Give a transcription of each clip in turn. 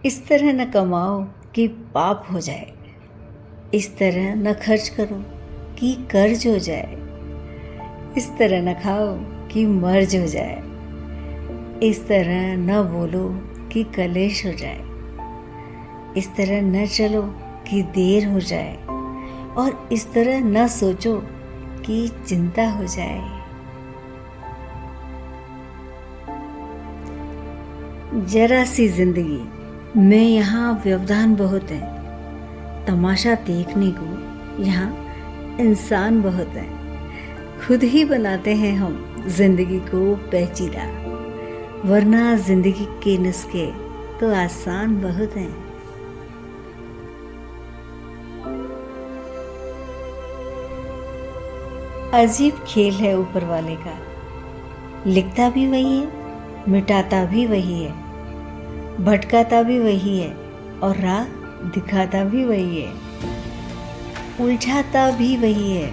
इस तरह न कमाओ कि पाप हो जाए, इस तरह न खर्च करो कि कर्ज हो जाए, इस तरह न खाओ कि मर्ज हो जाए, इस तरह न बोलो कि कलेश हो जाए, इस तरह न चलो कि देर हो जाए, और इस तरह न सोचो कि चिंता हो जाए। जरा सी जिंदगी में यहाँ व्यवधान बहुत है, तमाशा देखने को यहाँ इंसान बहुत है। खुद ही बनाते हैं हम जिंदगी को पेचीदा, वरना जिंदगी के नुस्खे तो आसान बहुत हैं। अजीब खेल है ऊपर वाले का, लिखता भी वही है, मिटाता भी वही है, भटकाता भी वही है और राह दिखाता भी वही है, उलझाता भी वही है,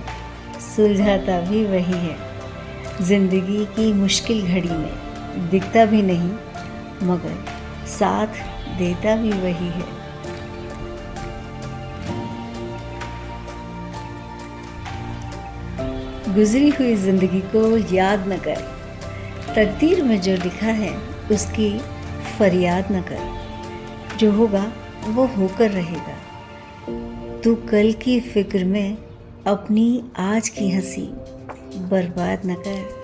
सुलझाता भी वही है। जिंदगी की मुश्किल घड़ी में दिखता भी नहीं मगर साथ देता भी वही है। गुजरी हुई जिंदगी को याद न कर, तकदीर में जो लिखा है उसकी फरियाद न कर, जो होगा वो होकर रहेगा। तू कल की फिक्र में अपनी आज की हंसी बर्बाद न कर।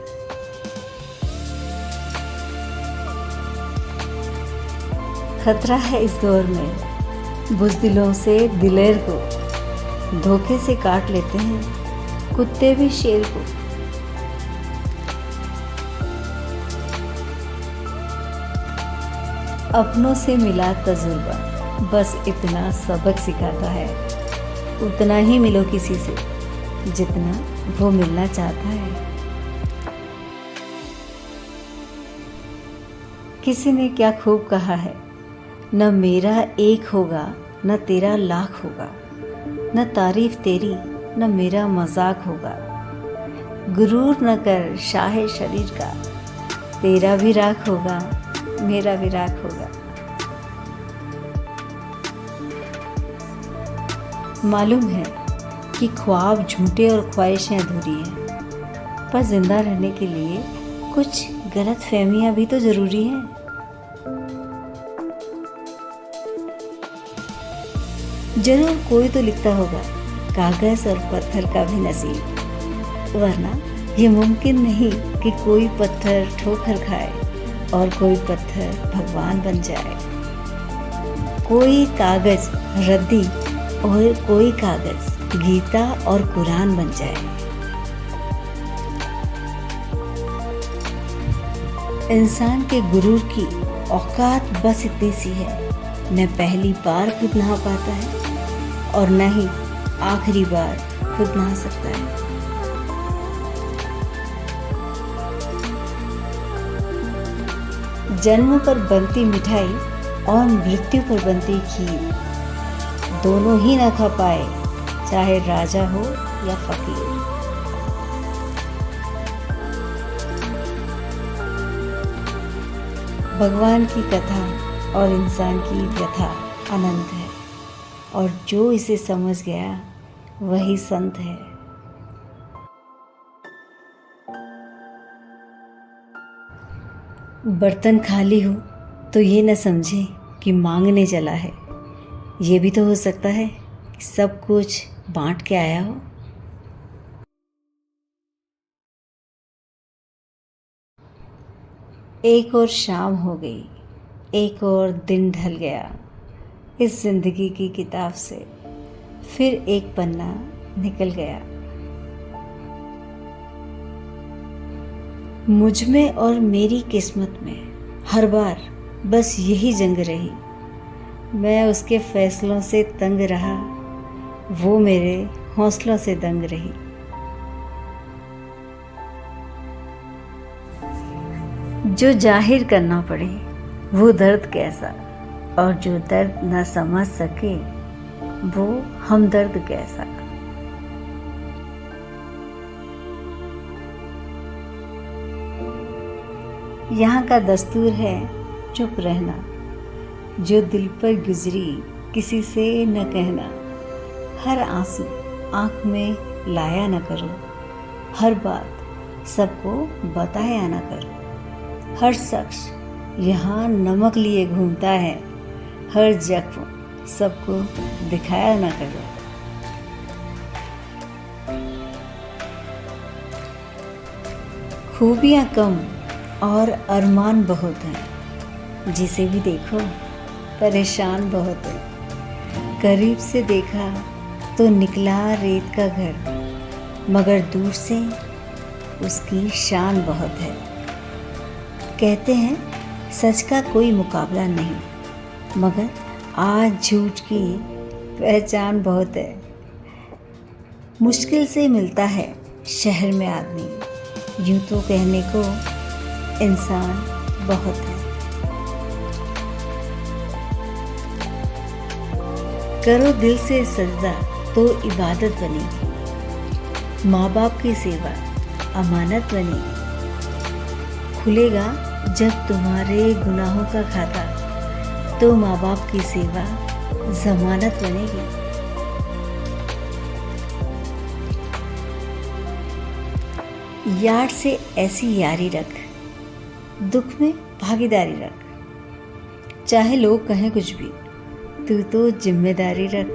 खतरा है इस दौर में बुज़दिलों से दिलेर को, धोखे से काट लेते हैं कुत्ते भी शेर को। अपनों से मिला तजुर्बा बस इतना सबक सिखाता है, उतना ही मिलो किसी से जितना वो मिलना चाहता है। किसी ने क्या खूब कहा है, न मेरा एक होगा न तेरा लाख होगा, न तारीफ तेरी न मेरा मजाक होगा। गुरूर न कर शाहे शरीर का, तेरा भी राख होगा मेरा भी राख होगा। मालूम है कि ख्वाब झूठे और ख्वाहिशें अधूरी हैं, पर जिंदा रहने के लिए कुछ गलत फहमियां भी तो जरूरी हैं। जरूर कोई तो लिखता होगा कागज और पत्थर का भी नसीब, वरना ये मुमकिन नहीं कि कोई पत्थर ठोकर खाए और कोई पत्थर भगवान बन जाए। कोई कागज रद्दी और कोई कागज गीता और कुरान बन जाए। इंसान के गुरूर की औकात बस इतनी सी है, न पहली बार खुद नहा पाता है और न ही आखिरी बार खुद नहा सकता है। जन्म पर बनती मिठाई और मृत्यु पर बनती खीर, दोनों ही न खा पाए चाहे राजा हो या फकीर। भगवान की कथा और इंसान की व्यथा अनंत है, और जो इसे समझ गया वही संत है। बर्तन खाली हो तो ये न समझे कि मांगने चला है, ये भी तो हो सकता है कि सब कुछ बांट के आया हो। एक और शाम हो गई, एक और दिन ढल गया, इस जिंदगी की किताब से फिर एक पन्ना निकल गया। मुझ में और मेरी किस्मत में हर बार बस यही जंग रही, मैं उसके फैसलों से तंग रहा, वो मेरे हौसलों से दंग रही। जो जाहिर करना पड़े वो दर्द कैसा, और जो दर्द न समझ सके वो हमदर्द कैसा। यहाँ का दस्तूर है चुप रहना, जो दिल पर गुजरी किसी से न कहना, हर आंसू आँख में लाया न करो, हर बात सबको बताया न करो, हर शख्स यहाँ नमक लिए घूमता है, हर जख्म सबको दिखाया न करो। खूबियाँ कम और अरमान बहुत हैं, जिसे भी देखो परेशान बहुत है। करीब से देखा तो निकला रेत का घर, मगर दूर से उसकी शान बहुत है। कहते हैं सच का कोई मुकाबला नहीं, मगर आज झूठ की पहचान बहुत है। मुश्किल से मिलता है शहर में आदमी, यूं तो कहने को इंसान बहुत है। करो दिल से सजदा तो इबादत बनेगी, माँ बाप की सेवा अमानत बनेगी। खुलेगा जब तुम्हारे गुनाहों का खाता, तो माँ बाप की सेवा जमानत बनेगी। यार से ऐसी यारी रख, दुख में भागीदारी रख, चाहे लोग कहें कुछ भी, तू तो जिम्मेदारी रख।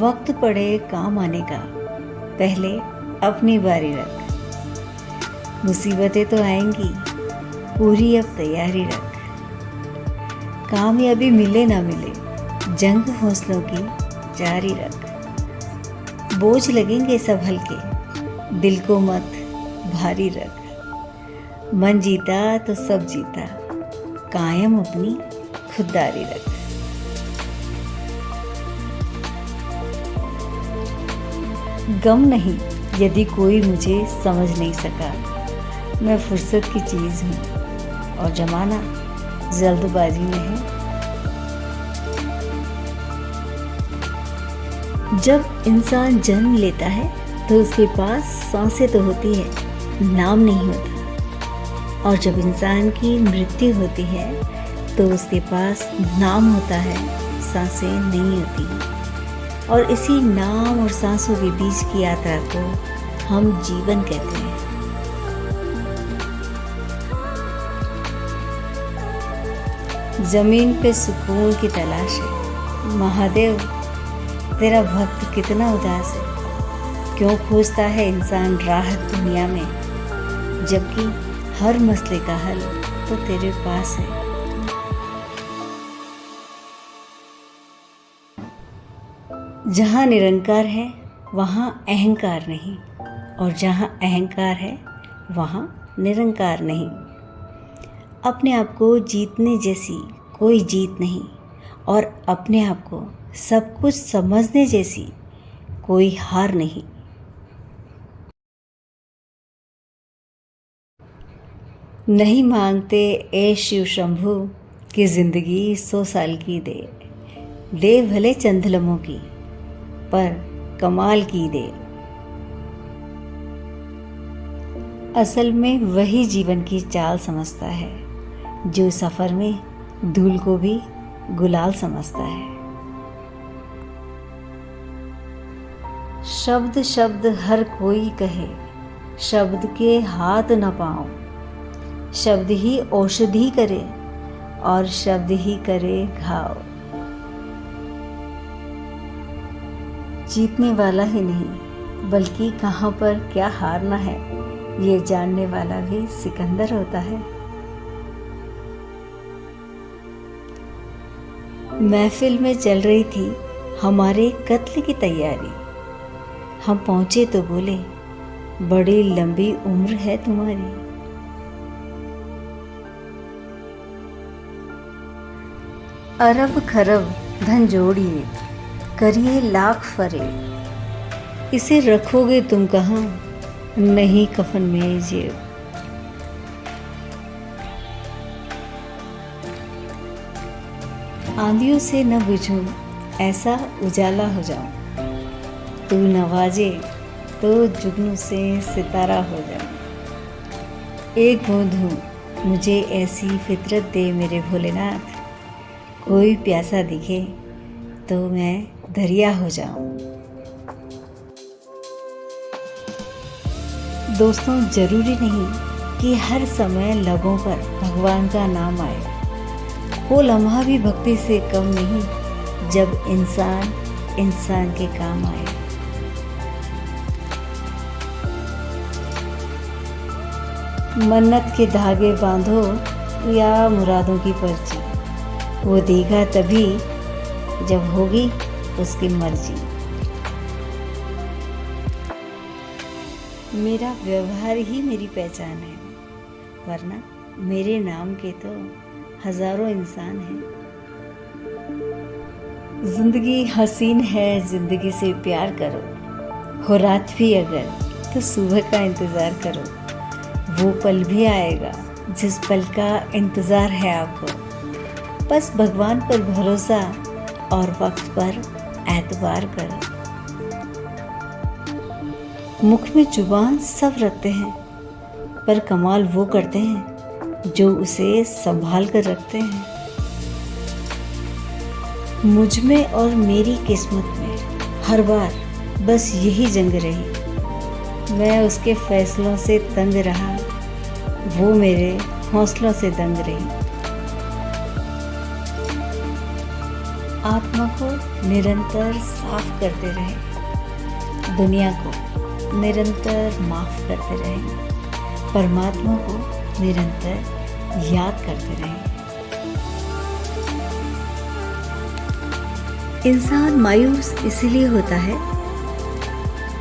वक्त पड़े काम आने का, पहले अपनी बारी रख। मुसीबतें तो आएंगी, पूरी अब तैयारी रख। कामयाबी मिले ना मिले, जंग हौसलों की जारी रख। बोझ लगेंगे सब हल्के, दिल को मत भारी रख। मन जीता तो सब जीता, कायम अपनी खुददारी रख। गम नहीं यदि कोई मुझे समझ नहीं सका, मैं फुर्सत की चीज़ हूँ और जमाना जल्दबाजी में है। जब इंसान जन्म लेता है तो उसके पास सांसें तो होती है, नाम नहीं होता। और जब इंसान की मृत्यु होती है तो उसके पास नाम होता है, सांसें नहीं होती। और इसी नाम और सांसों के बीच की यात्रा को हम जीवन कहते हैं। जमीन पे सुकून की तलाश है, महादेव तेरा भक्त कितना उदास है। क्यों खोजता है इंसान राहत दुनिया में, जबकि हर मसले का हल तो तेरे पास है। जहाँ निरंकार है वहाँ अहंकार नहीं, और जहाँ अहंकार है वहाँ निरंकार नहीं। अपने आप को जीतने जैसी कोई जीत नहीं, और अपने आप को सब कुछ समझने जैसी कोई हार नहीं। नहीं मांगते ए शिव शंभु कि जिंदगी 100 साल की दे भले चंद लम्हों की, पर कमाल की दे। असल में वही जीवन की चाल समझता है, जो सफ़र में धूल को भी गुलाल समझता है। शब्द शब्द हर कोई कहे, शब्द के हाथ न पाओ। शब्द ही औषधि करे और शब्द ही करे घाव। जीतने वाला ही नहीं, बल्कि कहाँ पर क्या हारना है, ये जानने वाला भी सिकंदर होता है। महफिल में चल रही थी हमारे कत्ल की तैयारी। हम पहुंचे तो बोले, बड़ी लंबी उम्र है तुम्हारी। अरब खरब धन जोड़िए, करिए लाख फरेब। इसे रखोगे तुम कहाँ, नहीं कफन में जेब। आंधियों से न बुझूं, ऐसा उजाला हो जाऊं। तू नवाजे तो जुगनू से सितारा हो जाऊं। एक बूंद हूँ, मुझे ऐसी फितरत दे मेरे भोलेनाथ, कोई प्यासा दिखे तो मैं दरिया हो जाऊं। दोस्तों, जरूरी नहीं कि हर समय लबों पर भगवान का नाम आए। वो लम्हा भी भक्ति से कम नहीं जब इंसान इंसान के काम आए। मन्नत के धागे बांधो या मुरादों की पर्ची, वो देगा तभी जब होगी उसकी मर्जी। मेरा व्यवहार ही मेरी पहचान है, वरना मेरे नाम के तो हजारों इंसान हैं। जिंदगी हसीन है, जिंदगी से प्यार करो। हो रात भी अगर तो सुबह का इंतज़ार करो। वो पल भी आएगा जिस पल का इंतज़ार है आपको। बस भगवान पर भरोसा और वक्त पर एतबार करो। मुख में जुबान सब रखते हैं, पर कमाल वो करते हैं जो उसे संभाल कर रखते हैं। मुझ में और मेरी किस्मत में हर बार बस यही जंग रही। मैं उसके फैसलों से तंग रहा, वो मेरे हौसलों से दंग रही। आत्मा को निरंतर साफ करते रहे, दुनिया को निरंतर माफ करते रहे, परमात्मा को निरंतर याद करते रहे। इंसान मायूस इसलिए होता है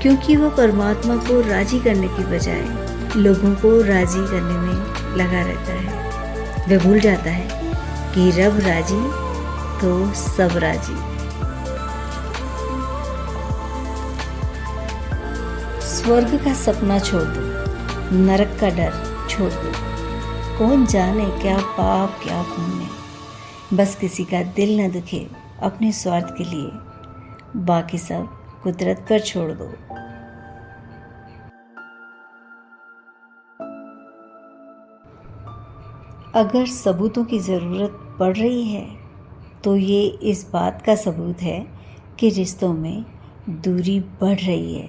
क्योंकि वह परमात्मा को राजी करने की बजाय लोगों को राजी करने में लगा रहता है। वह भूल जाता है कि रब राजी तो सब राजी। स्वर्ग का सपना छोड़ दो, नरक का डर छोड़ दो। कौन जाने क्या पाप क्या पुण्य, बस किसी का दिल न दुखे अपने स्वार्थ के लिए, बाकी सब कुदरत पर छोड़ दो। अगर सबूतों की ज़रूरत पड़ रही है तो ये इस बात का सबूत है कि रिश्तों में दूरी बढ़ रही है।